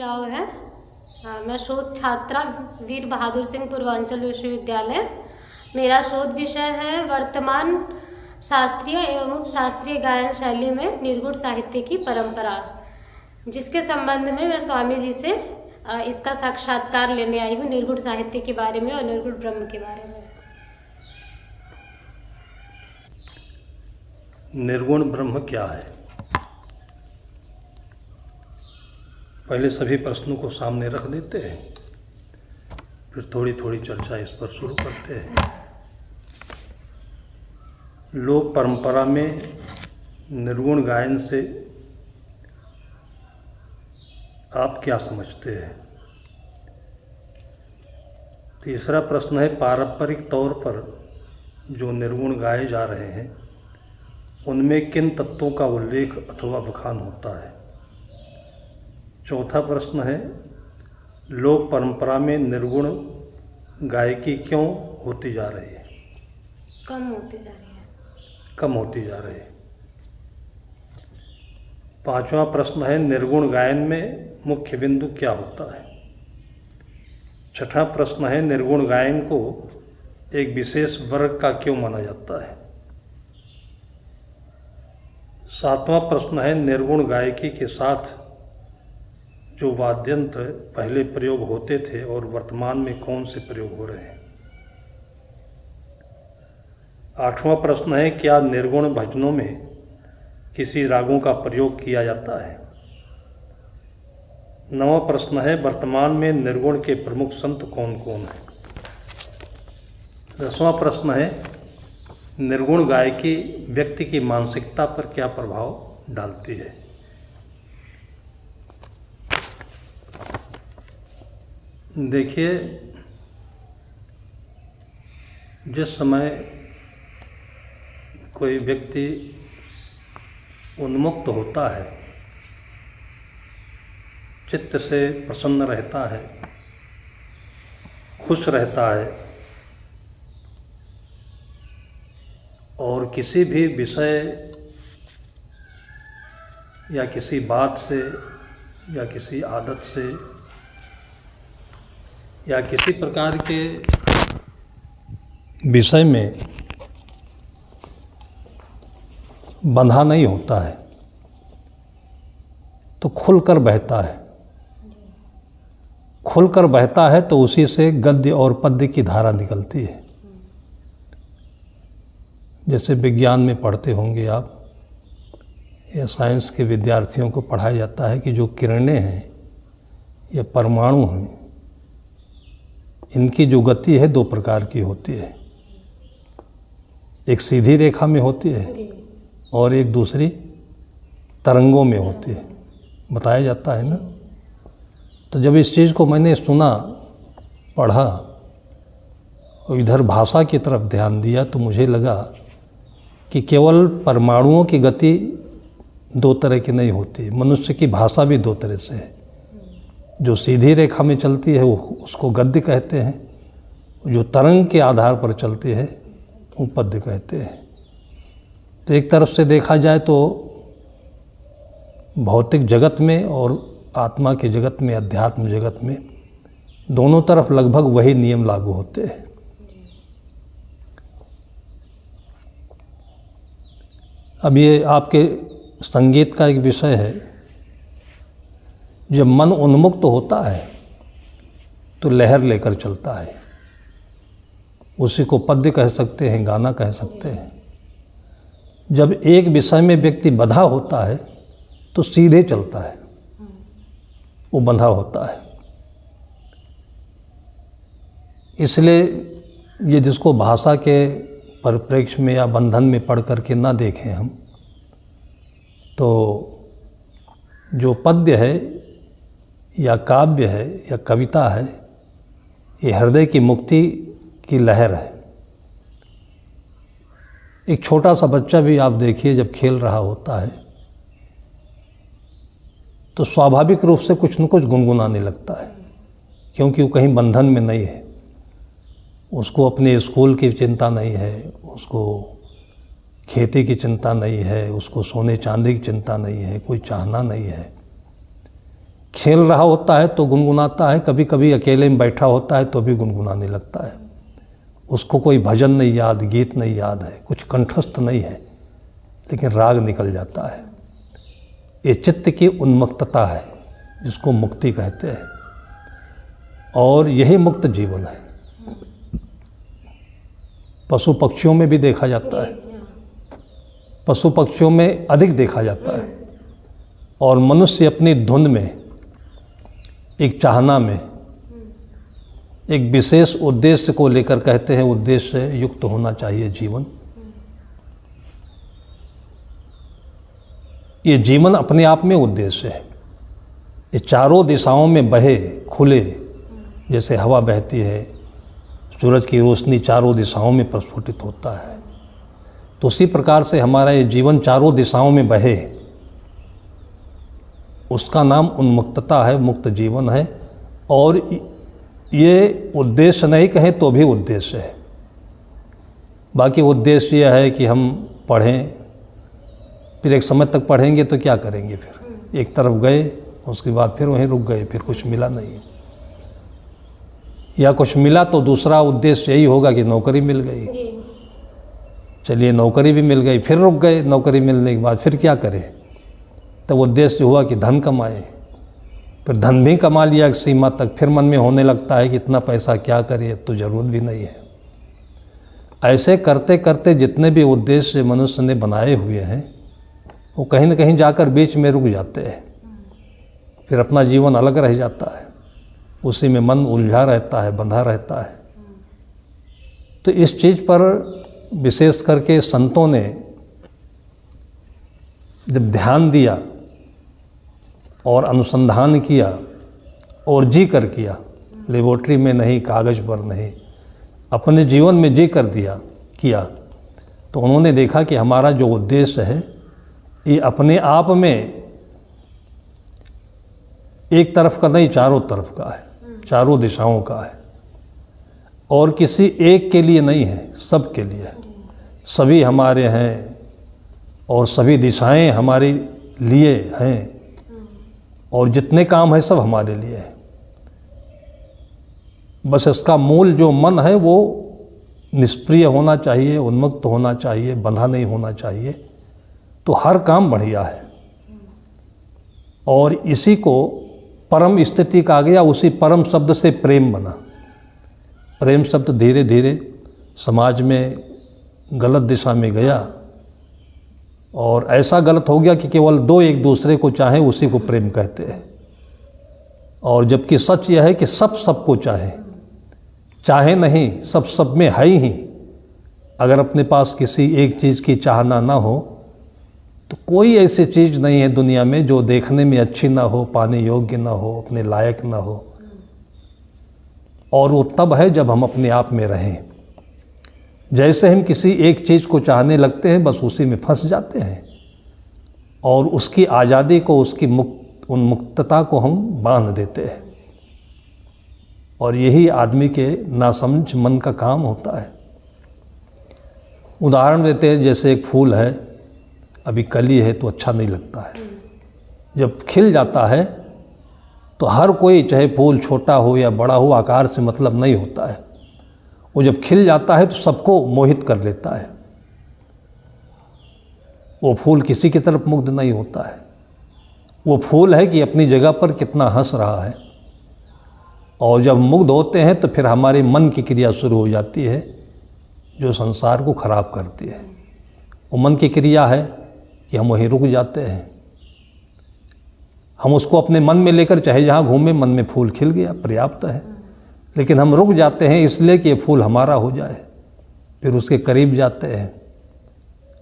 राव है। मैं शोध छात्रा वीर बहादुर सिंह पूर्वांचल विश्वविद्यालय। मेरा शोध विषय है वर्तमान शास्त्रीय एवं उपशास्त्रीय गायन शैली में निर्गुण साहित्य की परंपरा, जिसके संबंध में मैं स्वामी जी से इसका साक्षात्कार लेने आई हूँ, निर्गुण साहित्य के बारे में और निर्गुण ब्रह्म के बारे में। निर्गुण ब्रह्म क्या है? पहले सभी प्रश्नों को सामने रख देते हैं, फिर थोड़ी थोड़ी चर्चा इस पर शुरू करते हैं। लोक परंपरा में निर्गुण गायन से आप क्या समझते हैं? तीसरा प्रश्न है, पारंपरिक तौर पर जो निर्गुण गाए जा रहे हैं उनमें किन तत्वों का उल्लेख अथवा बखान होता है? चौथा प्रश्न है, लोक परंपरा में निर्गुण गायकी क्यों होती जा रही है? कम होती जा रही है। पांचवा प्रश्न है, निर्गुण गायन में मुख्य बिंदु क्या होता है? छठा प्रश्न है, निर्गुण गायन को एक विशेष वर्ग का क्यों माना जाता है? सातवां प्रश्न है, निर्गुण गायकी के साथ जो वाद्ययंत्र पहले प्रयोग होते थे और वर्तमान में कौन से प्रयोग हो रहे हैं? आठवां प्रश्न है, क्या निर्गुण भजनों में किसी रागों का प्रयोग किया जाता है? नवां प्रश्न है, वर्तमान में निर्गुण के प्रमुख संत कौन कौन हैं? 10वां प्रश्न है, निर्गुण गायकी व्यक्ति की मानसिकता पर क्या प्रभाव डालती है? देखिए, जिस समय कोई व्यक्ति उन्मुक्त होता है, चित्त से प्रसन्न रहता है, खुश रहता है और किसी भी विषय या किसी बात से या किसी आदत से या किसी प्रकार के विषय में बंधा नहीं होता है तो खुलकर बहता है। खुलकर बहता है तो उसी से गद्य और पद्य की धारा निकलती है। जैसे विज्ञान में पढ़ते होंगे आप या साइंस के विद्यार्थियों को पढ़ाया जाता है कि जो किरणें हैं या परमाणु हैं, इनकी जो गति है दो प्रकार की होती है। एक सीधी रेखा में होती है और एक दूसरी तरंगों में होती है, बताया जाता है ना। तो जब इस चीज़ को मैंने सुना, पढ़ा और इधर भाषा की तरफ ध्यान दिया तो मुझे लगा कि केवल परमाणुओं की गति दो तरह की नहीं होती, मनुष्य की भाषा भी दो तरह से है। जो सीधी रेखा में चलती है वो उसको गद्य कहते हैं, जो तरंग के आधार पर चलती है वो पद्य कहते हैं। तो एक तरफ से देखा जाए तो भौतिक जगत में और आत्मा के जगत में, अध्यात्म जगत में, दोनों तरफ लगभग वही नियम लागू होते हैं। अब ये आपके संगीत का एक विषय है। जब मन उन्मुक्त होता है तो लहर लेकर चलता है, उसी को पद्य कह सकते हैं, गाना कह सकते हैं। जब एक विषय में व्यक्ति बंधा होता है तो सीधे चलता है, वो बंधा होता है। इसलिए ये जिसको भाषा के परिप्रेक्ष्य में या बंधन में पढ़ करके ना देखें हम, तो जो पद्य है या काव्य है या कविता है, ये हृदय की मुक्ति की लहर है। एक छोटा सा बच्चा भी आप देखिए, जब खेल रहा होता है तो स्वाभाविक रूप से कुछ न कुछ गुनगुनाने लगता है, क्योंकि वो कहीं बंधन में नहीं है। उसको अपने स्कूल की चिंता नहीं है, उसको खेती की चिंता नहीं है, उसको सोने चांदी की चिंता नहीं है, कोई चाहना नहीं है। खेल रहा होता है तो गुनगुनाता है, कभी कभी अकेले में बैठा होता है तो भी गुनगुनाने लगता है। उसको कोई भजन नहीं याद, गीत नहीं याद है, कुछ कंठस्थ नहीं है, लेकिन राग निकल जाता है। ये चित्त की उन्मुक्तता है जिसको मुक्ति कहते हैं, और यही मुक्त जीवन है। पशु पक्षियों में भी देखा जाता है, पशु पक्षियों में अधिक देखा जाता है, और मनुष्य अपनी धुन में, एक चाहना में, एक विशेष उद्देश्य को लेकर कहते हैं उद्देश्य युक्त होना चाहिए जीवन। ये जीवन अपने आप में उद्देश्य है। ये चारों दिशाओं में बहे, खुले, जैसे हवा बहती है, सूरज की रोशनी चारों दिशाओं में प्रस्फुटित होता है, तो उसी प्रकार से हमारा ये जीवन चारों दिशाओं में बहे, उसका नाम उन्मुक्तता है, मुक्त जीवन है। और ये उद्देश्य नहीं कहें तो भी उद्देश्य है। बाकी उद्देश्य यह है कि हम पढ़ें, फिर एक समय तक पढ़ेंगे तो क्या करेंगे, फिर एक तरफ गए, उसके बाद फिर वहीं रुक गए, फिर कुछ मिला नहीं, या कुछ मिला तो दूसरा उद्देश्य यही होगा कि नौकरी मिल गई, चलिए नौकरी भी मिल गई, फिर रुक गए, नौकरी मिलने के बाद फिर क्या करें, तब उद्देश्य हुआ कि धन कमाए, फिर धन भी कमा लिया एक सीमा तक, फिर मन में होने लगता है कि इतना पैसा क्या करें, अब तो ज़रूरत भी नहीं है। ऐसे करते करते जितने भी उद्देश्य मनुष्य ने बनाए हुए हैं वो कहीं न कहीं जाकर बीच में रुक जाते हैं, फिर अपना जीवन अलग रह जाता है, उसी में मन उलझा रहता है, बंधा रहता है। तो इस चीज़ पर विशेष करके संतों ने जब ध्यान दिया और अनुसंधान किया और जी कर किया, लेबोरेटरी में नहीं, कागज़ पर नहीं, अपने जीवन में जी कर किया, तो उन्होंने देखा कि हमारा जो उद्देश्य है ये अपने आप में एक तरफ का नहीं, चारों तरफ का है, चारों दिशाओं का है, और किसी एक के लिए नहीं है, सब के लिए है। सभी हमारे हैं और सभी दिशाएं हमारे लिए हैं, और जितने काम है सब हमारे लिए है। बस इसका मूल जो मन है वो निष्क्रिय होना चाहिए, उन्मुक्त होना चाहिए, बंधा नहीं होना चाहिए, तो हर काम बढ़िया है। और इसी को परम स्थिति कहा गया। उसी परम शब्द से प्रेम बना। प्रेम शब्द धीरे धीरे समाज में गलत दिशा में गया, और ऐसा गलत हो गया कि केवल दो एक दूसरे को चाहे उसी को प्रेम कहते हैं। और जबकि सच यह है कि सब सबको चाहे नहीं, सब सब में है ही। अगर अपने पास किसी एक चीज़ की चाहना ना हो तो कोई ऐसी चीज़ नहीं है दुनिया में जो देखने में अच्छी ना हो, पाने योग्य ना हो, अपने लायक ना हो। और वो तब है जब हम अपने आप में रहें। जैसे हम किसी एक चीज़ को चाहने लगते हैं बस उसी में फंस जाते हैं, और उसकी आज़ादी को, उसकी उन्मुक्तता को हम बांध देते हैं। और यही आदमी के नासमझ मन का काम होता है। उदाहरण देते हैं, जैसे एक फूल है, अभी कली है तो अच्छा नहीं लगता है, जब खिल जाता है तो हर कोई, चाहे फूल छोटा हो या बड़ा हो, आकार से मतलब नहीं होता है, वो जब खिल जाता है तो सबको मोहित कर लेता है। वो फूल किसी की तरफ मुग्ध नहीं होता है। वो फूल है कि अपनी जगह पर कितना हंस रहा है। और जब मुग्ध होते हैं तो फिर हमारे मन की क्रिया शुरू हो जाती है जो संसार को खराब करती है। वो मन की क्रिया है कि हम वहीं रुक जाते हैं। हम उसको अपने मन में लेकर चाहे जहाँ घूमें, मन में फूल खिल गया, पर्याप्त है, लेकिन हम रुक जाते हैं इसलिए कि ये फूल हमारा हो जाए। फिर उसके करीब जाते हैं,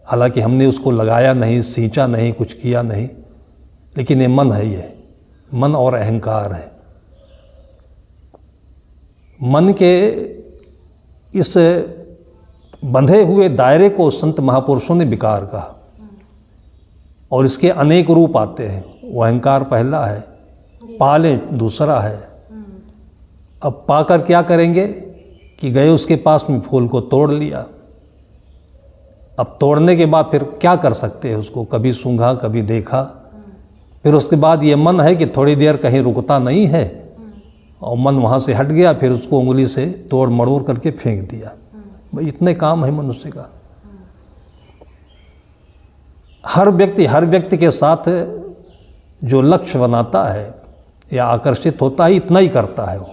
हालांकि हमने उसको लगाया नहीं, सींचा नहीं, कुछ किया नहीं, लेकिन ये मन है, ये मन और अहंकार है। मन के इस बंधे हुए दायरे को संत महापुरुषों ने विकार कहा, और इसके अनेक रूप आते हैं। वो अहंकार पहला है, पालें दूसरा है। अब पाकर क्या करेंगे कि गए उसके पास में, फूल को तोड़ लिया। अब तोड़ने के बाद फिर क्या कर सकते हैं उसको, कभी सूंघा, कभी देखा, फिर उसके बाद ये मन है कि थोड़ी देर कहीं रुकता नहीं है, और मन वहाँ से हट गया, फिर उसको उंगली से तोड़ मरोड़ करके फेंक दिया। भाई इतने काम है मनुष्य का। हर व्यक्ति के साथ जो लक्ष्य बनाता है या आकर्षित होता है, इतना ही करता है वो।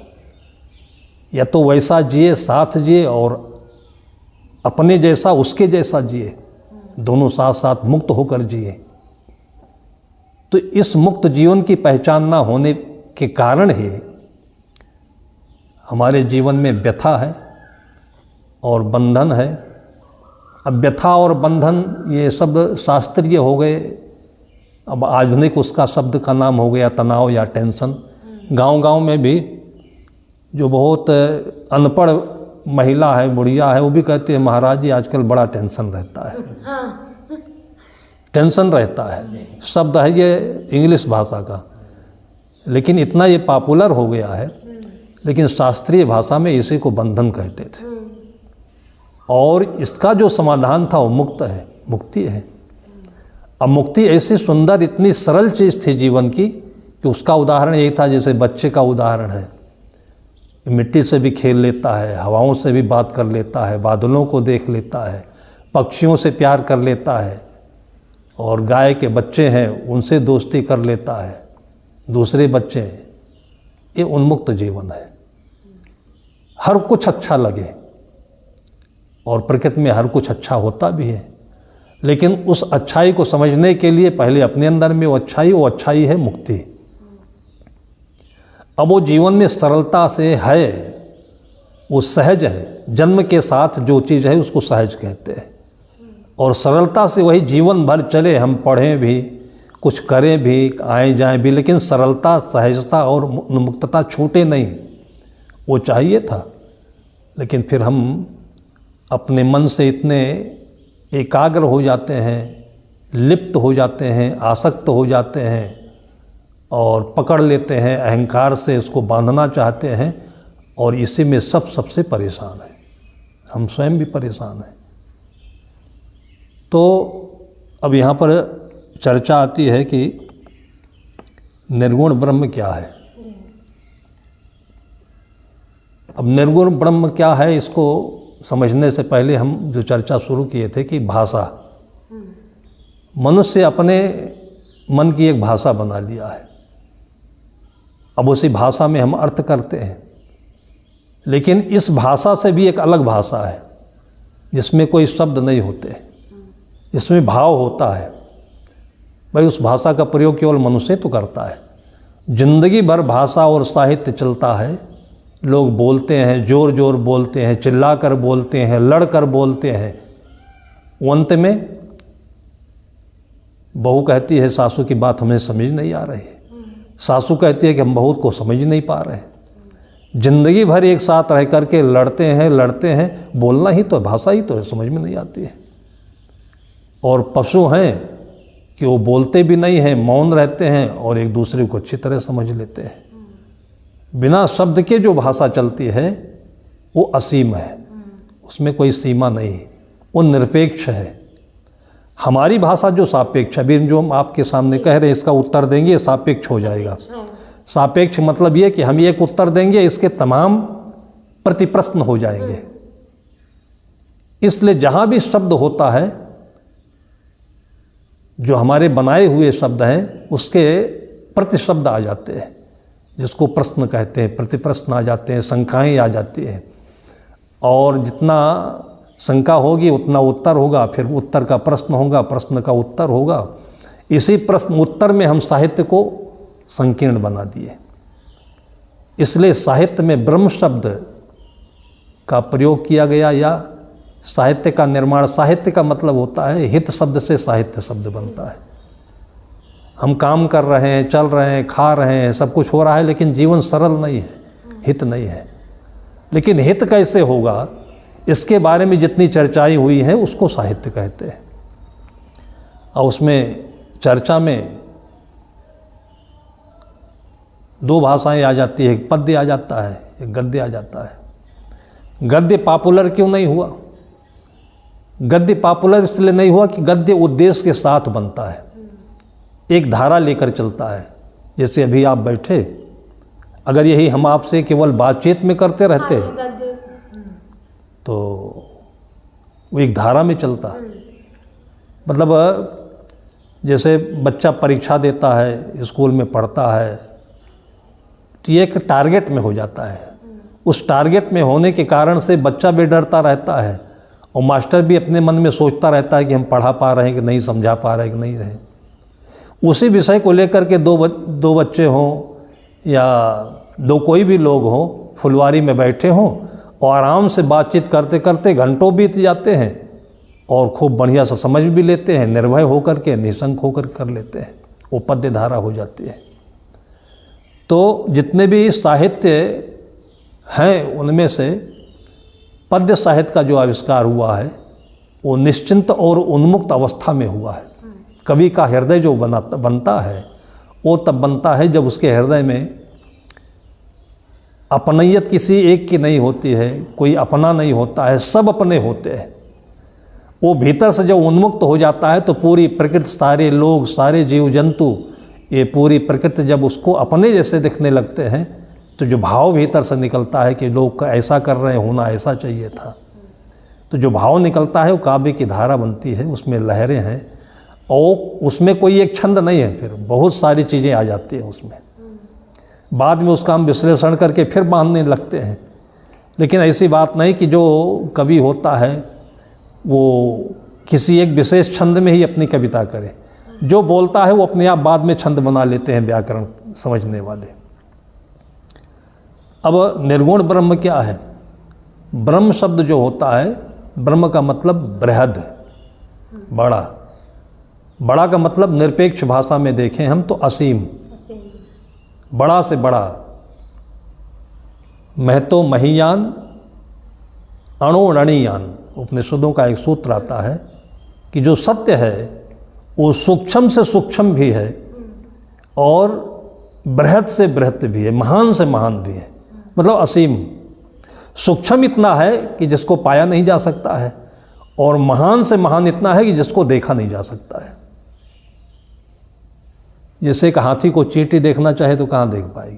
या तो वैसा जिए, साथ जिए, और अपने जैसा उसके जैसा जिए, दोनों साथ साथ मुक्त होकर जिए। तो इस मुक्त जीवन की पहचान ना होने के कारण ही हमारे जीवन में व्यथा है और बंधन है। अब व्यथा और बंधन ये शब्द शास्त्रीय हो गए, अब आधुनिक उसका शब्द का नाम हो गया तनाव या टेंशन। गांव-गांव में भी जो बहुत अनपढ़ महिला है, बुढ़िया है, वो भी कहते हैं महाराज जी आजकल बड़ा टेंशन रहता है। टेंशन रहता है, शब्द है ये इंग्लिश भाषा का, लेकिन इतना ये पॉपुलर हो गया है। लेकिन शास्त्रीय भाषा में इसी को बंधन कहते थे, और इसका जो समाधान था वो मुक्त है, मुक्ति है। अब मुक्ति ऐसी सुंदर, इतनी सरल चीज़ थी जीवन की कि उसका उदाहरण यही था, जैसे बच्चे का उदाहरण है, मिट्टी से भी खेल लेता है, हवाओं से भी बात कर लेता है, बादलों को देख लेता है, पक्षियों से प्यार कर लेता है, और गाय के बच्चे हैं उनसे दोस्ती कर लेता है, दूसरे बच्चे। ये उन्मुक्त जीवन है। हर कुछ अच्छा लगे, और प्रकृति में हर कुछ अच्छा होता भी है, लेकिन उस अच्छाई को समझने के लिए पहले अपने अंदर में वो अच्छाई है मुक्ति। अब वो जीवन में सरलता से है, वो सहज है। जन्म के साथ जो चीज़ है उसको सहज कहते हैं, और सरलता से वही जीवन भर चले। हम पढ़ें भी, कुछ करें भी, आए जाएं भी, लेकिन सरलता, सहजता और मुक्तता छूटे नहीं। वो चाहिए था, लेकिन फिर हम अपने मन से इतने एकाग्र हो जाते हैं, लिप्त हो जाते हैं, आसक्त हो जाते हैं, और पकड़ लेते हैं अहंकार से, इसको बांधना चाहते हैं, और इसी में सबसे परेशान है। हम स्वयं भी परेशान हैं। तो अब यहाँ पर चर्चा आती है कि निर्गुण ब्रह्म क्या है। अब निर्गुण ब्रह्म क्या है, इसको समझने से पहले हम जो चर्चा शुरू किए थे कि भाषा, मनुष्य अपने मन की एक भाषा बना लिया है। अब उसी भाषा में हम अर्थ करते हैं, लेकिन इस भाषा से भी एक अलग भाषा है जिसमें कोई शब्द नहीं होते, जिसमें भाव होता है। भाई उस भाषा का प्रयोग केवल मनुष्य तो करता है। जिंदगी भर भाषा और साहित्य चलता है, लोग बोलते हैं, जोर जोर बोलते हैं, चिल्लाकर बोलते हैं, लड़कर बोलते हैं। अंत में बहू कहती है सासू की बात हमें समझ नहीं आ रही, सासू कहती है कि हम बहू को समझ नहीं पा रहे। जिंदगी भर एक साथ रह कर के लड़ते हैं, बोलना ही तो, भाषा ही तो है, समझ में नहीं आती है। और पशु हैं कि वो बोलते भी नहीं हैं, मौन रहते हैं, और एक दूसरे को अच्छी तरह समझ लेते हैं। बिना शब्द के जो भाषा चलती है वो असीम है, उसमें कोई सीमा नहीं, वो निरपेक्ष है। हमारी भाषा जो सापेक्ष, अभी जो हम आपके सामने कह रहे हैं इसका उत्तर देंगे, सापेक्ष हो जाएगा। सापेक्ष मतलब ये कि हम एक उत्तर देंगे, इसके तमाम प्रतिप्रश्न हो जाएंगे। इसलिए जहाँ भी शब्द होता है, जो हमारे बनाए हुए शब्द हैं, उसके प्रतिशब्द आ जाते हैं, जिसको प्रश्न कहते हैं, प्रतिप्रश्न आ जाते हैं, शंकाएँ आ जाती हैं। और जितना शंका होगी उतना उत्तर होगा, फिर उत्तर का प्रश्न होगा, प्रश्न का उत्तर होगा। इसी प्रश्न उत्तर में हम साहित्य को संकीर्ण बना दिए। इसलिए साहित्य में ब्रह्म शब्द का प्रयोग किया गया, या साहित्य का निर्माण। साहित्य का मतलब होता है हित शब्द से साहित्य शब्द बनता है। हम काम कर रहे हैं, चल रहे हैं, खा रहे हैं, सब कुछ हो रहा है, लेकिन जीवन सरल नहीं है, हित नहीं है। लेकिन हित कैसे होगा, इसके बारे में जितनी चर्चाएं हुई हैं उसको साहित्य कहते हैं। और उसमें चर्चा में दो भाषाएं आ जाती है, एक पद्य आ जाता है, एक गद्य आ जाता है। गद्य पॉपुलर क्यों नहीं हुआ? गद्य पॉपुलर इसलिए नहीं हुआ कि गद्य उद्देश्य के साथ बनता है। एक धारा लेकर चलता है। जैसे अभी आप बैठे, अगर यही हम आपसे केवल बातचीत में करते रहते तो वो एक धारा में चलता है। मतलब जैसे बच्चा परीक्षा देता है, स्कूल में पढ़ता है, तो ये एक टारगेट में हो जाता है। उस टारगेट में होने के कारण से बच्चा भी डरता रहता है और मास्टर भी अपने मन में सोचता रहता है कि हम पढ़ा पा रहे हैं कि नहीं, समझा पा रहे हैं कि नहीं रहे। उसी विषय को लेकर के दो बच्चे हों या दो कोई भी लोग हों, फुलवारी में बैठे हों और आराम से बातचीत करते करते घंटों बीत जाते हैं और खूब बढ़िया से समझ भी लेते हैं, निर्भय होकर के, निशंक होकर कर लेते हैं, वो पद्य धारा हो जाती है। तो जितने भी साहित्य हैं उनमें से पद्य साहित्य का जो आविष्कार हुआ है वो निश्चिंत और उन्मुक्त अवस्था में हुआ है। कवि का हृदय जो बनता है वो तब बनता है जब उसके हृदय में अपनियत किसी एक की नहीं होती है, कोई अपना नहीं होता है, सब अपने होते हैं। वो भीतर से जब उन्मुक्त हो जाता है तो पूरी प्रकृति, सारे लोग, सारे जीव जंतु, ये पूरी प्रकृति जब उसको अपने जैसे दिखने लगते हैं तो जो भाव भीतर से निकलता है कि लोग ऐसा कर रहे हैं, होना ऐसा चाहिए था, तो जो भाव निकलता है वो काव्य की धारा बनती है, उसमें लहरें हैं और उसमें कोई एक छंद नहीं है, फिर बहुत सारी चीज़ें आ जाती हैं उसमें। बाद में उसका हम विश्लेषण करके फिर बांधने लगते हैं। लेकिन ऐसी बात नहीं कि जो कवि होता है वो किसी एक विशेष छंद में ही अपनी कविता करे। जो बोलता है वो अपने आप बाद में छंद बना लेते हैं व्याकरण समझने वाले। अब निर्गुण ब्रह्म क्या है? ब्रह्म शब्द जो होता है, ब्रह्म का मतलब बृहद, बड़ा। बड़ा का मतलब निरपेक्ष भाषा में देखें हम तो असीम, बड़ा से बड़ा। महतो महीयान अणोरणीयान, उपनिषदों का एक सूत्र आता है कि जो सत्य है वो सूक्ष्म से सूक्ष्म भी है और बृहद से बृहद भी है, महान से महान भी है, मतलब असीम। सूक्ष्म इतना है कि जिसको पाया नहीं जा सकता है और महान से महान इतना है कि जिसको देखा नहीं जा सकता है। जैसे एक हाथी को चींटी देखना चाहे तो कहाँ देख पाएगी?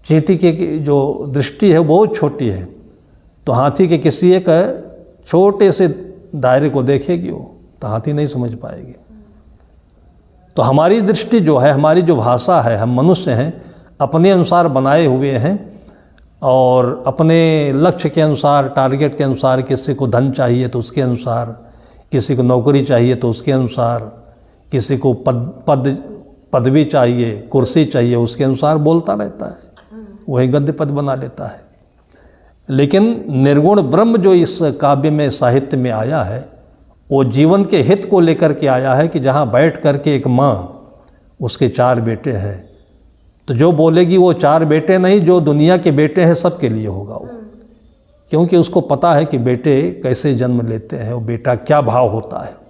चींटी की जो दृष्टि है बहुत छोटी है, तो हाथी के किसी एक छोटे से दायरे को देखेगी वो, तो हाथी नहीं समझ पाएगी। तो हमारी दृष्टि जो है, हमारी जो भाषा है, हम मनुष्य हैं, अपने अनुसार बनाए हुए हैं और अपने लक्ष्य के अनुसार, टारगेट के अनुसार, किसी को धन चाहिए तो उसके अनुसार, किसी को नौकरी चाहिए तो उसके अनुसार, किसी को पदवी चाहिए, कुर्सी चाहिए, उसके अनुसार बोलता रहता है, वही गद्य पद बना लेता है। लेकिन निर्गुण ब्रह्म जो इस काव्य में, साहित्य में आया है, वो जीवन के हित को लेकर के आया है कि जहाँ बैठ कर के एक माँ, उसके 4 बेटे हैं, तो जो बोलेगी वो 4 बेटे नहीं, जो दुनिया के बेटे हैं सबके लिए होगा वो, क्योंकि उसको पता है कि बेटे कैसे जन्म लेते हैं, वो बेटा क्या भाव होता है।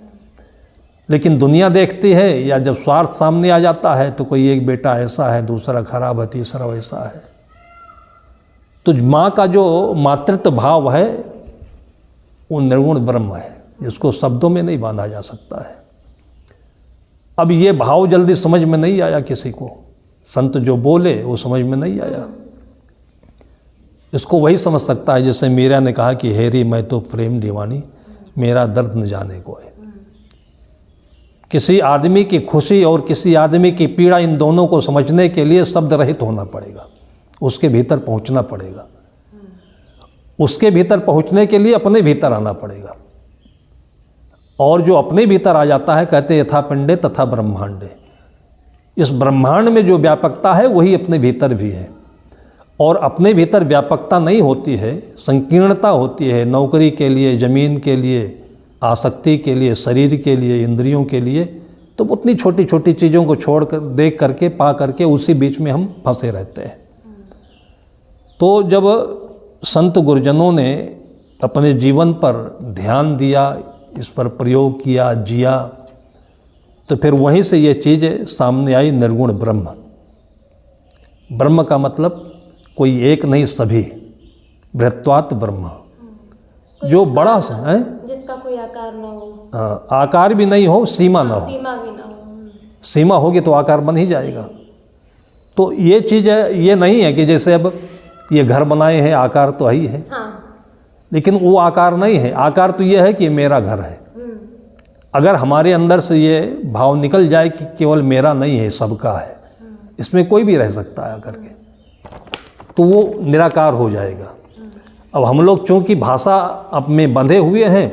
लेकिन दुनिया देखती है या जब स्वार्थ सामने आ जाता है तो कोई एक बेटा ऐसा है, दूसरा खराब है, तीसरा वैसा है। तो माँ का जो मातृत्व भाव है वो निर्गुण ब्रह्म है, जिसको शब्दों में नहीं बांधा जा सकता है। अब ये भाव जल्दी समझ में नहीं आया किसी को, संत जो बोले वो समझ में नहीं आया। इसको वही समझ सकता है जैसे मीरा ने कहा कि हेरी मैं तो प्रेम दीवानी, मेरा दर्द न जाने को है। किसी आदमी की खुशी और किसी आदमी की पीड़ा, इन दोनों को समझने के लिए शब्द रहित होना पड़ेगा, उसके भीतर पहुंचना पड़ेगा। उसके भीतर पहुंचने के लिए अपने भीतर आना पड़ेगा, और जो अपने भीतर आ जाता है, कहते यथा पिंडे तथा ब्रह्मांडे, इस ब्रह्मांड में जो व्यापकता है वही अपने भीतर भी है। और अपने भीतर व्यापकता नहीं होती है, संकीर्णता होती है, नौकरी के लिए, ज़मीन के लिए, आसक्ति के लिए, शरीर के लिए, इंद्रियों के लिए, तो उतनी छोटी छोटी चीज़ों को छोड़ कर, देख करके, पा करके उसी बीच में हम फंसे रहते हैं। तो जब संत गुरुजनों ने अपने जीवन पर ध्यान दिया, इस पर प्रयोग किया, जिया, तो फिर वहीं से ये चीज़ सामने आई, निर्गुण ब्रह्म। ब्रह्म का मतलब कोई एक नहीं, सभी, बृहत्वात् ब्रह्म, जो बड़ा सा है, जिसका कोई आकार ना हो, आकार भी नहीं हो, सीमा ना हो, सीमा भी ना हो, सीमा होगी तो आकार बन ही जाएगा। तो ये चीज़ है, ये नहीं है कि जैसे अब ये घर बनाए हैं आकार तो ही है, लेकिन वो आकार नहीं है। आकार तो ये है कि ये मेरा घर है। अगर हमारे अंदर से ये भाव निकल जाए कि केवल मेरा नहीं है, सबका है, इसमें कोई भी रह सकता है आकर के, तो वो निराकार हो जाएगा। अब हम लोग चूँकि भाषा अब में बंधे हुए हैं,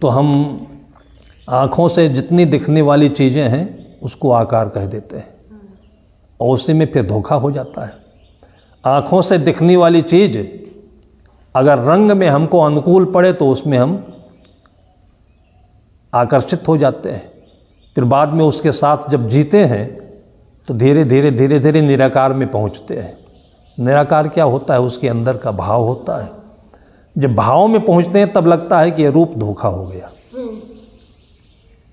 तो हम आँखों से जितनी दिखने वाली चीज़ें हैं उसको आकार कह देते हैं, और उसी में फिर धोखा हो जाता है। आँखों से दिखने वाली चीज़ अगर रंग में हमको अनुकूल पड़े तो उसमें हम आकर्षित हो जाते हैं, फिर बाद में उसके साथ जब जीते हैं तो धीरे धीरे धीरे धीरे निराकार में पहुंचते हैं। निराकार क्या होता है? उसके अंदर का भाव होता है। जब भाव में पहुंचते हैं तब लगता है कि ये रूप धोखा हो गया।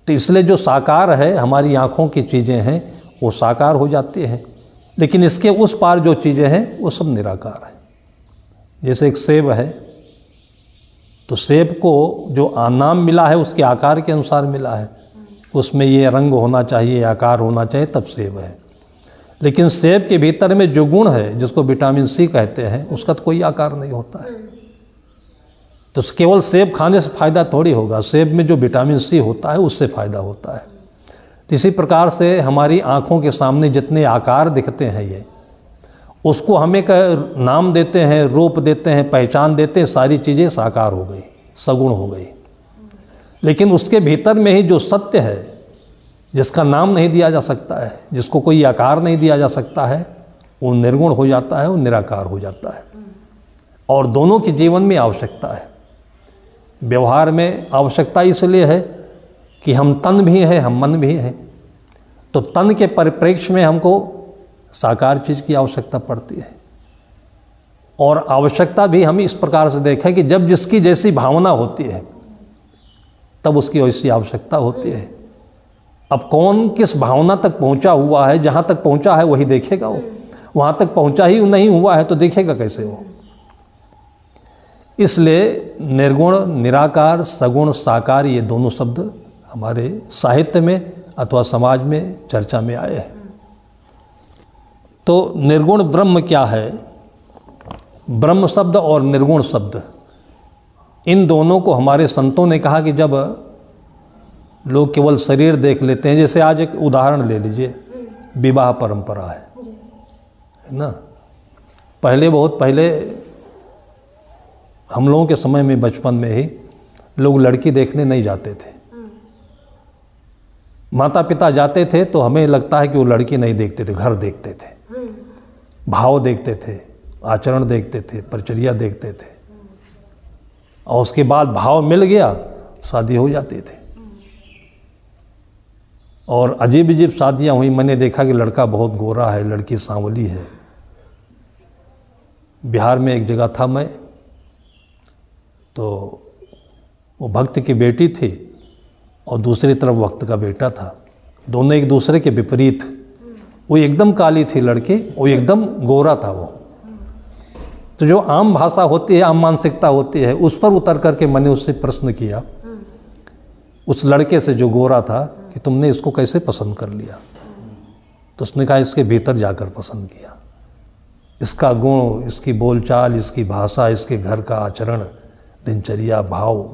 तो इसलिए जो साकार है, हमारी आँखों की चीज़ें हैं, वो साकार हो जाती हैं, लेकिन इसके उस पार जो चीज़ें हैं वो सब निराकार है। जैसे एक सेब है, तो सेब को जो नाम मिला है उसके आकार के अनुसार मिला है, उसमें ये रंग होना चाहिए, आकार होना चाहिए, तब सेब है। लेकिन सेब के भीतर में जो गुण है, जिसको विटामिन सी कहते हैं, उसका तो कोई आकार नहीं होता है। तो केवल सेब खाने से फ़ायदा थोड़ी होगा, सेब में जो विटामिन सी होता है उससे फ़ायदा होता है। तो इसी प्रकार से हमारी आँखों के सामने जितने आकार दिखते हैं, ये उसको हम एक नाम देते हैं, रूप देते हैं, पहचान देते हैं, सारी चीज़ें साकार हो गई, सगुण हो गई। लेकिन उसके भीतर में ही जो सत्य है, जिसका नाम नहीं दिया जा सकता है, जिसको कोई आकार नहीं दिया जा सकता है, वो निर्गुण हो जाता है, वो निराकार हो जाता है। और दोनों की जीवन में आवश्यकता है। व्यवहार में आवश्यकता इसलिए है कि हम तन भी हैं, हम मन भी हैं। तो तन के परिप्रेक्ष्य में हमको साकार चीज़ की आवश्यकता पड़ती है, और आवश्यकता भी हम इस प्रकार से देखें कि जब जिसकी जैसी भावना होती है तब उसकी वैसी आवश्यकता होती है। अब कौन किस भावना तक पहुंचा हुआ है, जहाँ तक पहुंचा है वही देखेगा वो, वहाँ तक पहुंचा ही नहीं हुआ है तो देखेगा कैसे वो। इसलिए निर्गुण, निराकार, सगुण, साकार, ये दोनों शब्द हमारे साहित्य में अथवा समाज में चर्चा में आए हैं। तो निर्गुण ब्रह्म क्या है? ब्रह्म शब्द और निर्गुण शब्द, इन दोनों को हमारे संतों ने कहा कि जब लोग केवल शरीर देख लेते हैं, जैसे आज एक उदाहरण ले लीजिए, विवाह परंपरा है ना। पहले, बहुत पहले हम लोगों के समय में, बचपन में ही लोग लड़की देखने नहीं जाते थे। माता पिता जाते थे तो हमें लगता है कि वो लड़की नहीं देखते थे, घर देखते थे, भाव देखते थे, आचरण देखते थे, परिचर्या देखते थे, और उसके बाद भाव मिल गया, शादी हो जाती थी। और अजीब अजीब शादियाँ हुई। मैंने देखा कि लड़का बहुत गोरा है, लड़की सांवली है। बिहार में एक जगह था मैं, तो वो भक्त की बेटी थी और दूसरी तरफ भक्त का बेटा था, दोनों एक दूसरे के विपरीत। वो एकदम काली थी लड़की, वो एकदम गोरा था वो। तो जो आम भाषा होती है, आम मानसिकता होती है, उस पर उतर करके मैंने उससे प्रश्न किया, उस लड़के से जो गोरा था, कि तुमने इसको कैसे पसंद कर लिया? तो उसने कहा इसके भीतर जाकर पसंद किया, इसका गुण, इसकी बोलचाल, इसकी भाषा, इसके घर का आचरण, दिनचर्या, भाव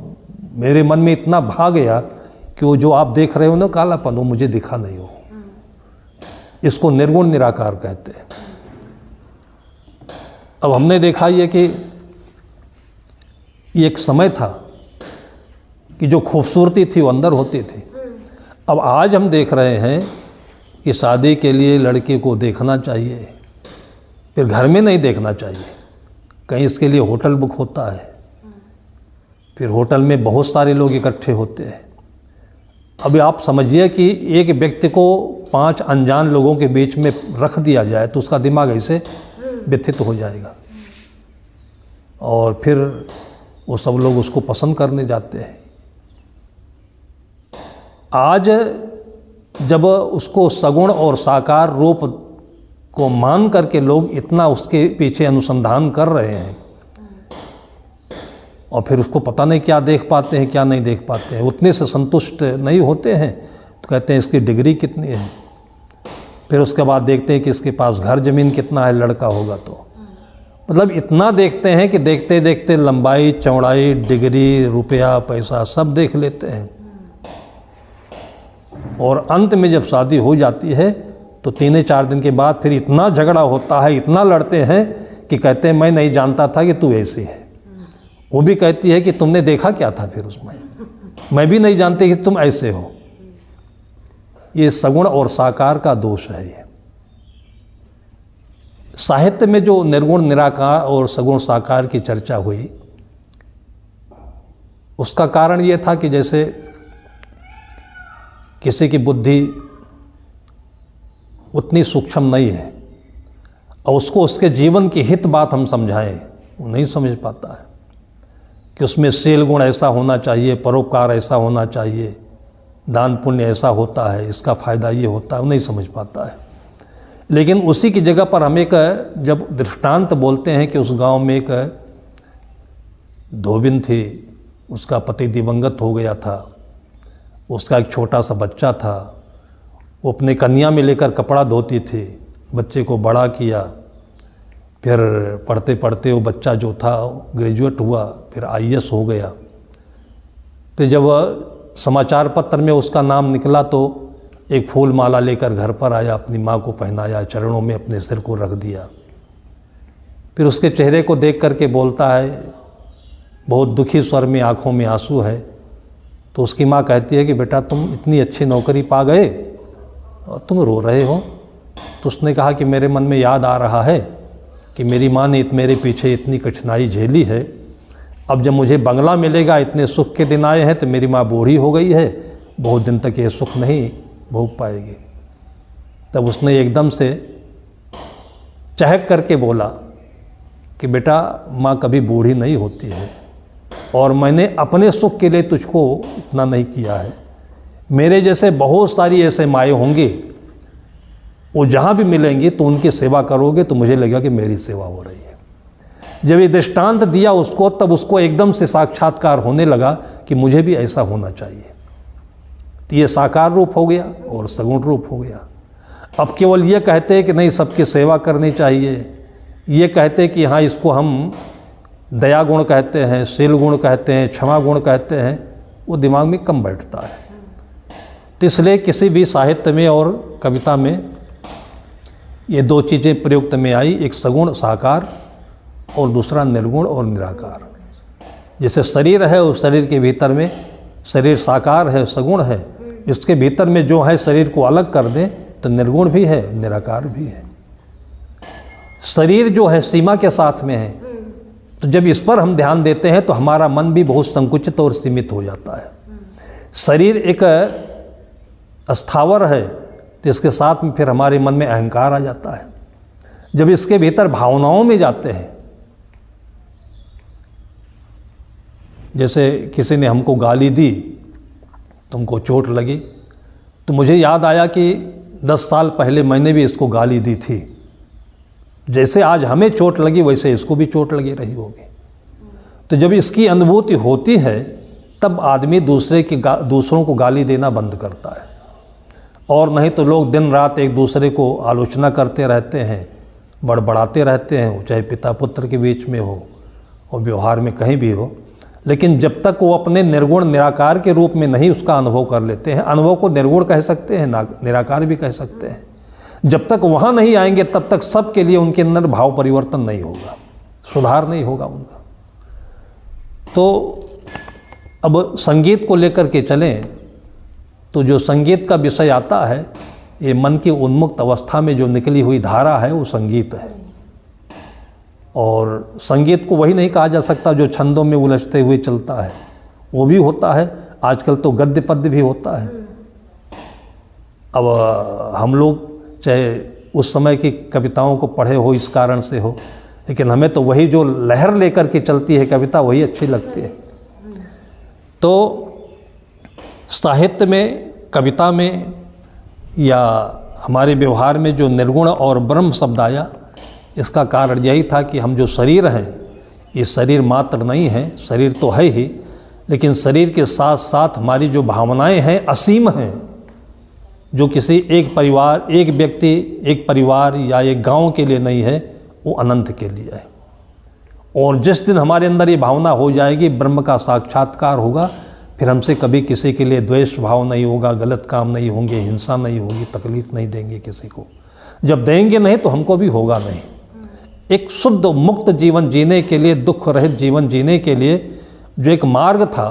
मेरे मन में इतना भा गया कि वो जो आप देख रहे हो ना कालापन, वो मुझे दिखा नहीं हो। इसको निर्गुण निराकार कहते हैं। अब हमने देखा ये कि ये एक समय था कि जो खूबसूरती थी वो अंदर होती थी। अब आज हम देख रहे हैं कि शादी के लिए लड़के को देखना चाहिए, फिर घर में नहीं देखना चाहिए, कहीं इसके लिए होटल बुक होता है, फिर होटल में बहुत सारे लोग इकट्ठे होते हैं। अभी आप समझिए कि एक व्यक्ति को 5 अनजान लोगों के बीच में रख दिया जाए तो उसका दिमाग ऐसे व्यथित हो जाएगा, और फिर वो सब लोग उसको पसंद करने जाते हैं। आज जब उसको सगुण और साकार रूप को मान करके लोग इतना उसके पीछे अनुसंधान कर रहे हैं, और फिर उसको पता नहीं क्या देख पाते हैं, क्या नहीं देख पाते हैं, उतने से संतुष्ट नहीं होते हैं, तो कहते हैं इसकी डिग्री कितनी है, फिर उसके बाद देखते हैं कि इसके पास घर ज़मीन कितना है, लड़का होगा तो। मतलब इतना देखते हैं कि देखते देखते लंबाई चौड़ाई डिग्री रुपया पैसा सब देख लेते हैं। और अंत में जब शादी हो जाती है तो 3-4 दिन के बाद फिर इतना झगड़ा होता है, इतना लड़ते हैं कि कहते हैं मैं नहीं जानता था कि तू ऐसी है। वो भी कहती है कि तुमने देखा क्या था फिर उसमें, मैं भी नहीं जानती कि तुम ऐसे हो। ये सगुण और साकार का दोष है। ये साहित्य में जो निर्गुण निराकार और सगुण साकार की चर्चा हुई, उसका कारण ये था कि जैसे किसी की बुद्धि उतनी सूक्ष्म नहीं है और उसको उसके जीवन की हित बात हम समझाएं, वो नहीं समझ पाता है कि उसमें शील गुण ऐसा होना चाहिए, परोपकार ऐसा होना चाहिए, दान पुण्य ऐसा होता है, इसका फ़ायदा ये होता है, वो नहीं समझ पाता है। लेकिन उसी की जगह पर हम एक जब दृष्टांत बोलते हैं कि उस गांव में एक धोबिन थी, उसका पति दिवंगत हो गया था, उसका एक छोटा सा बच्चा था, वो अपने कन्या में लेकर कपड़ा धोती थी, बच्चे को बड़ा किया, फिर पढ़ते पढ़ते वो बच्चा जो था ग्रेजुएट हुआ, फिर IAS हो गया। फिर जब समाचार पत्र में उसका नाम निकला तो एक फूल माला लेकर घर पर आया, अपनी माँ को पहनाया, चरणों में अपने सिर को रख दिया। फिर उसके चेहरे को देख करके बोलता है, बहुत दुखी स्वर में, आँखों में आंसू है। तो उसकी माँ कहती है कि बेटा तुम इतनी अच्छी नौकरी पा गए और तुम रो रहे हो। तो उसने कहा कि मेरे मन में याद आ रहा है कि मेरी माँ ने मेरे पीछे इतनी कठिनाई झेली है, अब जब मुझे बंगला मिलेगा, इतने सुख के दिन आए हैं, तो मेरी माँ बूढ़ी हो गई है, बहुत दिन तक ये सुख नहीं भोग पाएगी। तब उसने एकदम से चहक करके बोला कि बेटा माँ कभी बूढ़ी नहीं होती है और मैंने अपने सुख के लिए तुझको इतना नहीं किया है। मेरे जैसे बहुत सारी ऐसे माएँ होंगी, वो जहाँ भी मिलेंगी तो उनकी सेवा करोगे तो मुझे लगेगा कि मेरी सेवा हो रही है। जब ये दृष्टांत दिया उसको, तब उसको एकदम से साक्षात्कार होने लगा कि मुझे भी ऐसा होना चाहिए। तो ये साकार रूप हो गया और सगुण रूप हो गया। अब केवल ये कहते हैं कि नहीं सबकी सेवा करनी चाहिए, ये कहते हैं कि हाँ इसको हम दया गुण कहते हैं, शील गुण कहते हैं, क्षमा गुण कहते हैं, वो दिमाग में कम बैठता है। तो इसलिए किसी भी साहित्य में और कविता में ये दो चीज़ें प्रयुक्त में आई, एक सगुण साकार और दूसरा निर्गुण और निराकार। जैसे शरीर है, उस शरीर के भीतर में शरीर साकार है, सगुण है, इसके भीतर में जो है शरीर को अलग कर दें तो निर्गुण भी है, निराकार भी है। शरीर जो है सीमा के साथ में है, तो जब इस पर हम ध्यान देते हैं तो हमारा मन भी बहुत संकुचित और सीमित हो जाता है। शरीर एक स्थावर है तो इसके साथ में फिर हमारे मन में अहंकार आ जाता है। जब इसके भीतर भावनाओं में जाते हैं, जैसे किसी ने हमको गाली दी, तुमको चोट लगी, तो मुझे याद आया कि 10 साल पहले मैंने भी इसको गाली दी थी। जैसे आज हमें चोट लगी वैसे इसको भी चोट लगी रही होगी। तो जब इसकी अनुभूति होती है तब आदमी दूसरों को गाली देना बंद करता है। और नहीं तो लोग दिन रात एक दूसरे को आलोचना करते रहते हैं, बड़बड़ाते रहते हैं, चाहे पिता पुत्र के बीच में हो और व्यवहार में कहीं भी हो। लेकिन जब तक वो अपने निर्गुण निराकार के रूप में नहीं उसका अनुभव कर लेते हैं, अनुभव को निर्गुण कह सकते हैं, निराकार भी कह सकते हैं, जब तक वहाँ नहीं आएंगे तब तक सबके लिए उनके अंदर भाव परिवर्तन नहीं होगा, सुधार नहीं होगा उनका। तो अब संगीत को लेकर के चलें तो जो संगीत का विषय आता है, ये मन की उन्मुक्त अवस्था में जो निकली हुई धारा है वो संगीत है। और संगीत को वही नहीं कहा जा सकता जो छंदों में उलझते हुए चलता है, वो भी होता है। आजकल तो गद्य पद्य भी होता है। अब हम लोग चाहे उस समय की कविताओं को पढ़े हो इस कारण से हो, लेकिन हमें तो वही जो लहर लेकर के चलती है कविता वही अच्छी लगती है। तो साहित्य में, कविता में या हमारे व्यवहार में जो निर्गुण और ब्रह्म शब्द आया, इसका कारण यही था कि हम जो शरीर हैं, ये शरीर मात्र नहीं है, शरीर तो है ही, लेकिन शरीर के साथ साथ हमारी जो भावनाएं हैं असीम हैं। जो किसी एक परिवार, एक व्यक्ति, एक परिवार या एक गांव के लिए नहीं है, वो अनंत के लिए है। और जिस दिन हमारे अंदर ये भावना हो जाएगी, ब्रह्म का साक्षात्कार होगा, फिर हमसे कभी किसी के लिए द्वेष भाव नहीं होगा, गलत काम नहीं होंगे, हिंसा नहीं होगी, तकलीफ नहीं देंगे किसी को। जब देंगे नहीं तो हमको भी होगा नहीं। एक शुद्ध मुक्त जीवन जीने के लिए, दुख रहित जीवन जीने के लिए जो एक मार्ग था,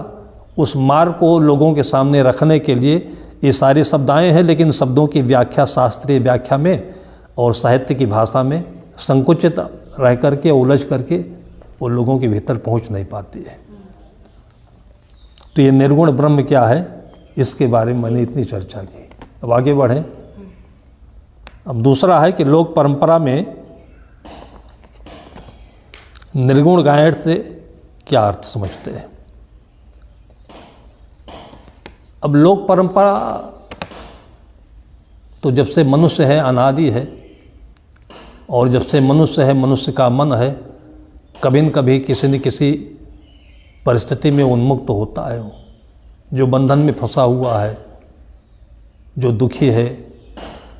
उस मार्ग को लोगों के सामने रखने के लिए ये सारे शब्द आए हैं। लेकिन शब्दों की व्याख्या शास्त्रीय व्याख्या में और साहित्य की भाषा में संकुचित रह करके, उलझ करके वो लोगों के भीतर पहुंच नहीं पाती है। तो ये निर्गुण ब्रह्म क्या है, इसके बारे में मैंने इतनी चर्चा की। अब आगे बढ़ें। अब दूसरा है कि लोक परंपरा में निर्गुण गायन से क्या अर्थ समझते हैं। अब लोक परंपरा तो जब से मनुष्य है अनादि है, और जब से मनुष्य है, मनुष्य का मन है, कभी न कभी किसी न किसी परिस्थिति में उन्मुक्त होता है। जो बंधन में फंसा हुआ है, जो दुखी है,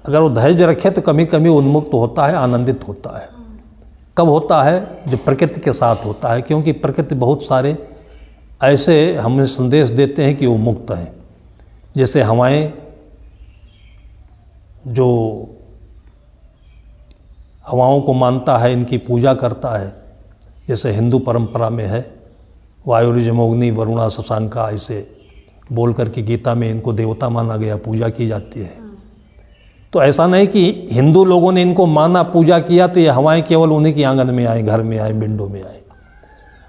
अगर वो धैर्य रखे तो कभी कभी उन्मुक्त होता है, आनंदित होता है। कब होता है? जब प्रकृति के साथ होता है, क्योंकि प्रकृति बहुत सारे ऐसे हमें संदेश देते हैं कि वो मुक्त है। जैसे हवाएं, जो हवाओं को मानता है, इनकी पूजा करता है, जैसे हिंदू परंपरा में है वायुर्जमोग्नि वरुणा शशांका, ऐसे बोल करके गीता में इनको देवता माना गया, पूजा की जाती है। तो ऐसा नहीं कि हिंदू लोगों ने इनको माना, पूजा किया तो ये हवाएं केवल उन्हीं की आंगन में आए, घर में आए, विंडो में आए।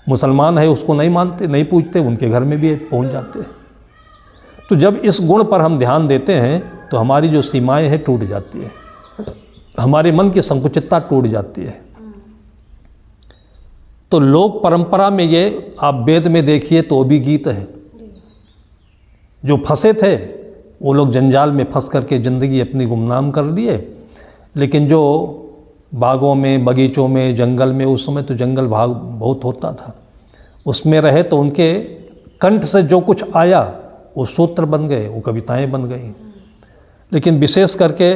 मुसलमान है उसको नहीं मानते, नहीं पूजते, उनके घर में भी पहुंच जाते हैं। तो जब इस गुण पर हम ध्यान देते हैं तो हमारी जो सीमाएं हैं टूट जाती है, हमारे मन की संकुचितता टूट जाती है। तो लोक परंपरा में ये आप वेद में देखिए तो भी गीत है। जो फंसे थे वो लोग जंजाल में फंस करके ज़िंदगी अपनी गुमनाम कर लिए, लेकिन जो बागों में, बगीचों में, जंगल में, उस समय तो जंगल भाग बहुत होता था, उसमें रहे तो उनके कंठ से जो कुछ आया वो सूत्र बन गए, वो कविताएं बन गई। लेकिन विशेष करके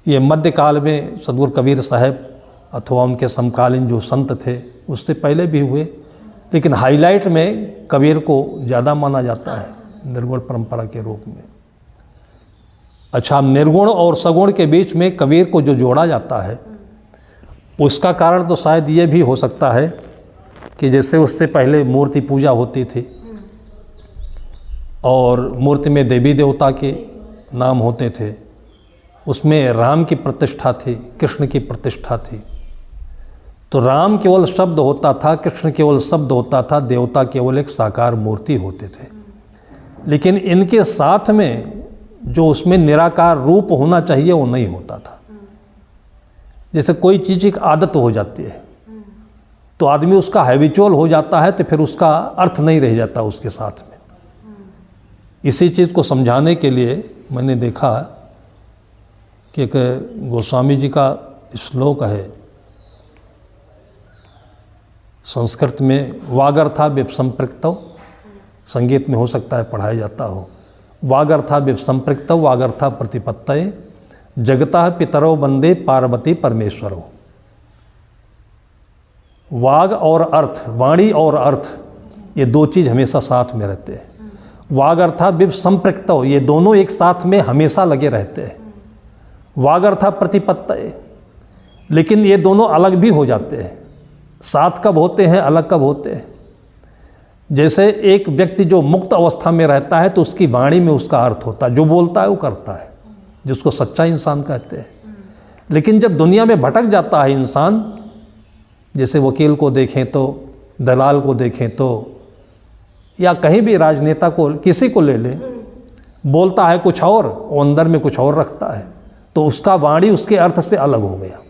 ये मध्यकाल में सदगुरु कबीर साहब अथवा उनके समकालीन जो संत थे, उससे पहले भी हुए, लेकिन हाईलाइट में कबीर को ज़्यादा माना जाता है निर्गुण परंपरा के रूप में। अच्छा, निर्गुण और सगुण के बीच में कबीर को जो जोड़ा जाता है, उसका कारण तो शायद ये भी हो सकता है कि जैसे उससे पहले मूर्ति पूजा होती थी और मूर्ति में देवी देवता के नाम होते थे, उसमें राम की प्रतिष्ठा थी, कृष्ण की प्रतिष्ठा थी। तो राम केवल शब्द होता था, कृष्ण केवल शब्द होता था, देवता केवल एक साकार मूर्ति होते थे। लेकिन इनके साथ में जो उसमें निराकार रूप होना चाहिए वो नहीं होता था। जैसे कोई चीज़ की आदत हो जाती है तो आदमी उसका हैबिचुअल हो जाता है, तो फिर उसका अर्थ नहीं रह जाता उसके साथ में। इसी चीज़ को समझाने के लिए मैंने देखा कि एक गोस्वामी जी का श्लोक है, संस्कृत में वागर्था विपसंपृक्तौ, संगीत में हो सकता है पढ़ाया जाता हो, वागर्था विपसंपृक्तौ वागर्था प्रतिपत्तये जगतः पितरो वंदे पार्वती परमेश्वरो। वाग और अर्थ, वाणी और अर्थ, ये दो चीज़ हमेशा साथ में रहते हैं। वागर्था विपसंपृक्तौ, ये दोनों एक साथ में हमेशा लगे रहते हैं। वागर्था प्रतिपत्तये, लेकिन ये दोनों अलग भी हो जाते हैं। साथ कब होते हैं, अलग कब होते हैं? जैसे एक व्यक्ति जो मुक्त अवस्था में रहता है तो उसकी वाणी में उसका अर्थ होता है, जो बोलता है वो करता है, जिसको सच्चा इंसान कहते हैं। लेकिन जब दुनिया में भटक जाता है इंसान, जैसे वकील को देखें तो, दलाल को देखें तो, या कहीं भी राजनेता को, किसी को ले लें, बोलता है कुछ और, वो अंदर में कुछ और रखता है, तो उसका वाणी उसके अर्थ से अलग हो गया।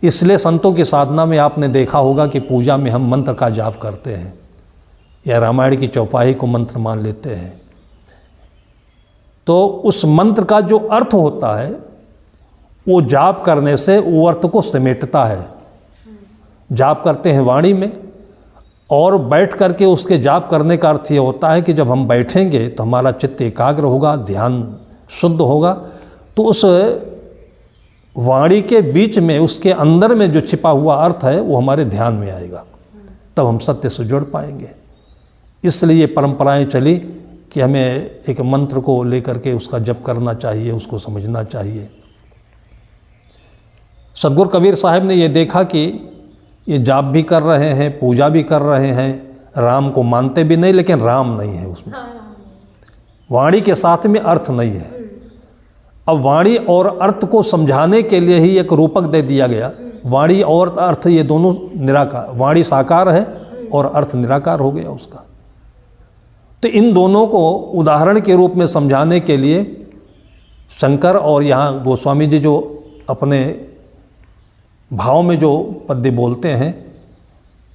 इसलिए संतों की साधना में आपने देखा होगा कि पूजा में हम मंत्र का जाप करते हैं या रामायण की चौपाई को मंत्र मान लेते हैं, तो उस मंत्र का जो अर्थ होता है वो जाप करने से वो अर्थ को समेटता है। जाप करते हैं वाणी में, और बैठ करके उसके जाप करने का अर्थ ये होता है कि जब हम बैठेंगे तो हमारा चित्त एकाग्र होगा, ध्यान शुद्ध होगा तो उस वाणी के बीच में, उसके अंदर में जो छिपा हुआ अर्थ है वो हमारे ध्यान में आएगा, तब हम सत्य से जुड़ पाएंगे। इसलिए ये परंपराएं चली कि हमें एक मंत्र को लेकर के उसका जप करना चाहिए, उसको समझना चाहिए। सदगुरु कबीर साहब ने ये देखा कि ये जाप भी कर रहे हैं, पूजा भी कर रहे हैं, राम को मानते भी नहीं, लेकिन राम नहीं है उसमें, वाणी के साथ में अर्थ नहीं है। अब वाणी और अर्थ को समझाने के लिए ही एक रूपक दे दिया गया। वाणी और अर्थ ये दोनों निराकार, वाणी साकार है और अर्थ निराकार हो गया उसका। तो इन दोनों को उदाहरण के रूप में समझाने के लिए शंकर और यहाँ गोस्वामी जी जो अपने भाव में जो पद्य बोलते हैं,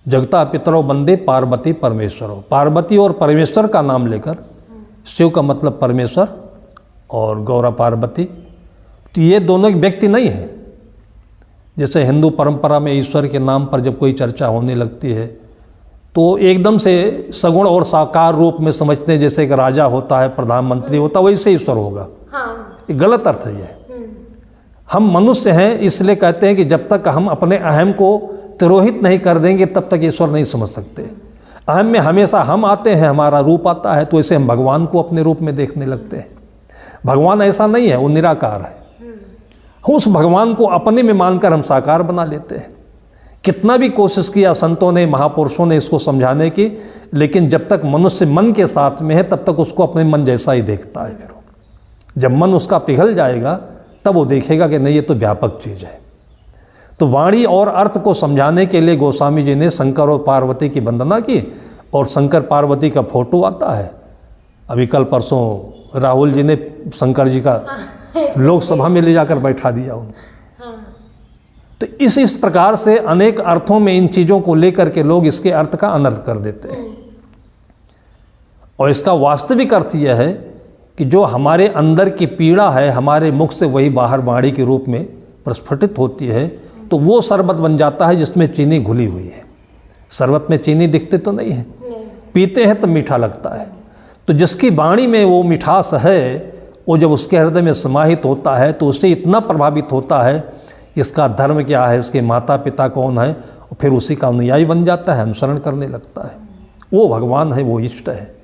जगता पितरो बंदे पार्वती परमेश्वरो, पार्वती और परमेश्वर का नाम लेकर, शिव का मतलब परमेश्वर और गौरा पार्वती, तो ये दोनों एक व्यक्ति नहीं है। जैसे हिंदू परंपरा में ईश्वर के नाम पर जब कोई चर्चा होने लगती है तो एकदम से सगुण और साकार रूप में समझते हैं, जैसे एक राजा होता है, प्रधानमंत्री होता है, वैसे ईश्वर होगा। ये गलत अर्थ है। हम मनुष्य हैं, इसलिए कहते हैं कि जब तक हम अपने अहम को तिरोहित नहीं कर देंगे तब तक ईश्वर नहीं समझ सकते। अहम में हमेशा हम आते हैं, हमारा रूप आता है, तो इसे हम भगवान को अपने रूप में देखने लगते हैं। भगवान ऐसा नहीं है, वो निराकार है। उस भगवान को अपने में मानकर हम साकार बना लेते हैं। कितना भी कोशिश किया संतों ने, महापुरुषों ने इसको समझाने की, लेकिन जब तक मनुष्य मन के साथ में है तब तक उसको अपने मन जैसा ही देखता है। फिर जब मन उसका पिघल जाएगा तब वो देखेगा कि नहीं, ये तो व्यापक चीज़ है। तो वाणी और अर्थ को समझाने के लिए गोस्वामी जी ने शंकर और पार्वती की वंदना की, और शंकर पार्वती का फोटो आता है। अभी कल परसों राहुल जी ने शंकर जी का लोकसभा में ले जाकर बैठा दिया उनको। तो इस प्रकार से अनेक अर्थों में इन चीज़ों को लेकर के लोग इसके अर्थ का अनर्थ कर देते हैं। और इसका वास्तविक अर्थ यह है कि जो हमारे अंदर की पीड़ा है, हमारे मुख से वही बाहर वाणी के रूप में प्रस्फुटित होती है। तो वो शरबत बन जाता है जिसमें चीनी घुली हुई है। शरबत में चीनी दिखते तो नहीं है, पीते हैं तो मीठा लगता है। तो जिसकी वाणी में वो मिठास है, वो जब उसके हृदय में समाहित होता है तो उससे इतना प्रभावित होता है कि इसका धर्म क्या है, इसके माता पिता कौन है, और फिर उसी का अनुयायी बन जाता है, अनुसरण करने लगता है। वो भगवान है, वो इष्ट है।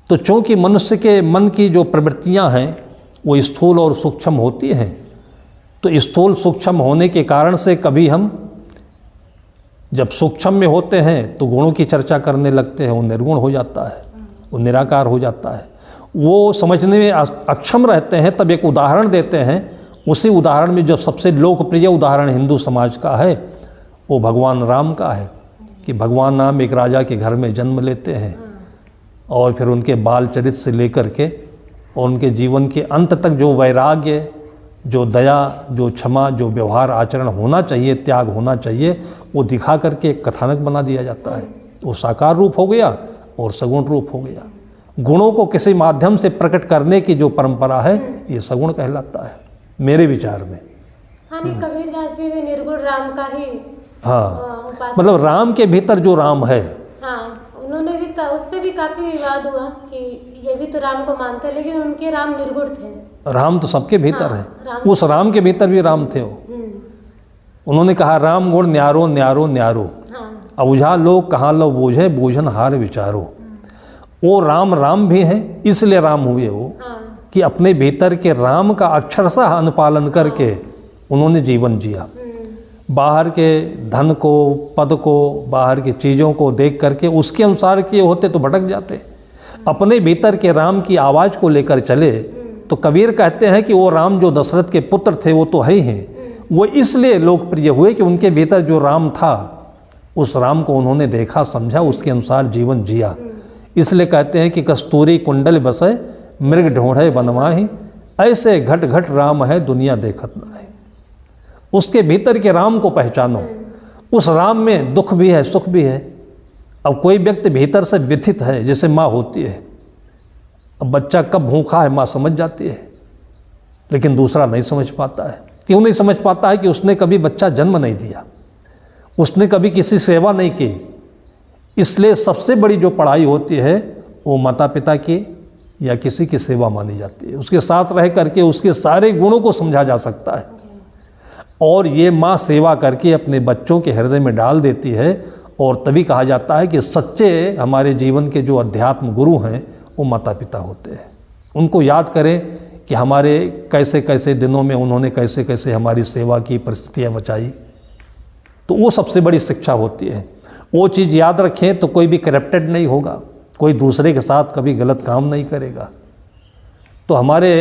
तो चूँकि मनुष्य के मन की जो प्रवृत्तियाँ हैं वो स्थूल और सूक्ष्म होती हैं, तो स्थूल सूक्ष्म होने के कारण से कभी हम जब सूक्ष्म में होते हैं तो गुणों की चर्चा करने लगते हैं, वो निर्गुण हो जाता है, वो निराकार हो जाता है। वो समझने में अक्षम रहते हैं, तब एक उदाहरण देते हैं। उसी उदाहरण में जो सबसे लोकप्रिय उदाहरण हिंदू समाज का है वो भगवान राम का है, कि भगवान राम एक राजा के घर में जन्म लेते हैं और फिर उनके बाल चरित्र से लेकर के और उनके जीवन के अंत तक जो वैराग्य, जो दया, जो क्षमा, जो व्यवहार आचरण होना चाहिए, त्याग होना चाहिए, वो दिखा करके एक कथानक बना दिया जाता है। वो साकार रूप हो गया और सगुण रूप हो गया। गुणों को किसी माध्यम से प्रकट करने की जो परंपरा है ये सगुण कहलाता है मेरे विचार में। हाँ, कबीरदास जी भी निर्गुण राम का ही मतलब राम के भीतर जो राम है। हाँ, उन्होंने भी उस पर भी काफी विवाद हुआ कि ये भी तो राम को मानते हैं, लेकिन उनके राम निर्गुण थे। राम तो सबके भीतर है, उस राम के भीतर भी राम थे वो। उन्होंने कहा राम गुण न्यारो न्यारो न्यारो, अबुझा लोग कहाँ लो बूझे, बूझन हार विचारो। वो राम राम भी हैं, इसलिए राम हुए वो, कि अपने भीतर के राम का अक्षरशः अनुपालन करके उन्होंने जीवन जिया। बाहर के धन को, पद को, बाहर की चीज़ों को देख करके उसके अनुसार किए होते तो भटक जाते। अपने भीतर के राम की आवाज़ को लेकर चले तो कबीर कहते हैं कि वो राम जो दशरथ के पुत्र थे वो तो है ही हैं, वो इसलिए लोकप्रिय हुए कि उनके भीतर जो राम था उस राम को उन्होंने देखा, समझा, उसके अनुसार जीवन जिया। इसलिए कहते हैं कि कस्तूरी कुंडल बसे मृग ढूंढे बनवाही, ऐसे घट घट राम है दुनिया देखत ना है। उसके भीतर के राम को पहचानो। उस राम में दुख भी है, सुख भी है। अब कोई व्यक्ति भीतर से व्यथित है, जैसे माँ होती है, अब बच्चा कब भूखा है माँ समझ जाती है, लेकिन दूसरा नहीं समझ पाता है। क्यों नहीं समझ पाता है? कि उसने कभी बच्चा जन्म नहीं दिया, उसने कभी किसी सेवा नहीं की। इसलिए सबसे बड़ी जो पढ़ाई होती है वो माता पिता की या किसी की सेवा मानी जाती है। उसके साथ रह करके उसके सारे गुणों को समझा जा सकता है, और ये माँ सेवा करके अपने बच्चों के हृदय में डाल देती है। और तभी कहा जाता है कि सच्चे हमारे जीवन के जो अध्यात्म गुरु हैं वो माता पिता होते हैं। उनको याद करें कि हमारे कैसे कैसे दिनों में उन्होंने कैसे कैसे हमारी सेवा की, परिस्थितियाँ बचाई, तो वो सबसे बड़ी शिक्षा होती है। वो चीज़ याद रखें तो कोई भी करप्टेड नहीं होगा, कोई दूसरे के साथ कभी गलत काम नहीं करेगा। तो हमारे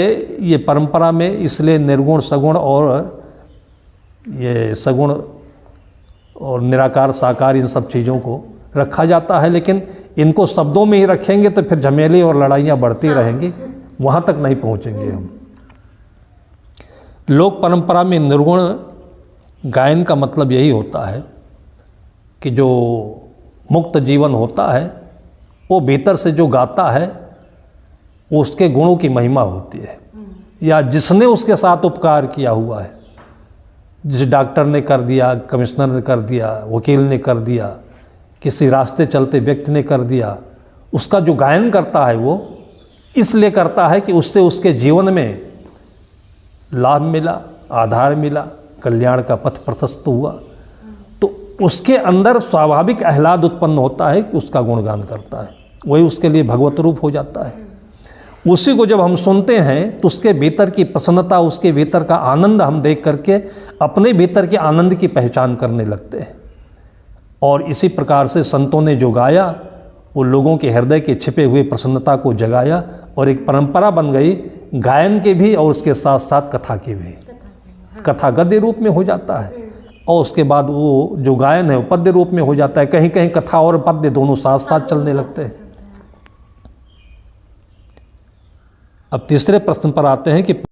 ये परंपरा में इसलिए निर्गुण, सगुण और ये सगुण और निराकार, साकार, इन सब चीज़ों को रखा जाता है। लेकिन इनको शब्दों में ही रखेंगे तो फिर झमेले और लड़ाइयाँ बढ़ती रहेंगी, वहाँ तक नहीं पहुँचेंगे हम। लोक परंपरा में निर्गुण गायन का मतलब यही होता है कि जो मुक्त जीवन होता है वो भीतर से जो गाता है वो उसके गुणों की महिमा होती है, या जिसने उसके साथ उपकार किया हुआ है, जिस डॉक्टर ने कर दिया, कमिश्नर ने कर दिया, वकील ने कर दिया, किसी रास्ते चलते व्यक्ति ने कर दिया, उसका जो गायन करता है वो इसलिए करता है कि उससे उसके जीवन में लाभ मिला, आधार मिला, कल्याण का पथ प्रशस्त हुआ। तो उसके अंदर स्वाभाविक आह्लाद उत्पन्न होता है कि उसका गुणगान करता है, वही उसके लिए भगवत रूप हो जाता है। उसी को जब हम सुनते हैं तो उसके भीतर की प्रसन्नता, उसके भीतर का आनंद हम देख करके अपने भीतर के आनंद की पहचान करने लगते हैं। और इसी प्रकार से संतों ने जो गाया वो लोगों के हृदय के छिपे हुए प्रसन्नता को जगाया, और एक परंपरा बन गई गायन के भी और उसके साथ साथ कथा के भी। कथा गद्य रूप में हो जाता है, और उसके बाद वो जो गायन है वो पद्य रूप में हो जाता है। कहीं कहीं कथा और पद्य दोनों साथ साथ चलने लगते हैं। अब तीसरे प्रश्न पर आते हैं कि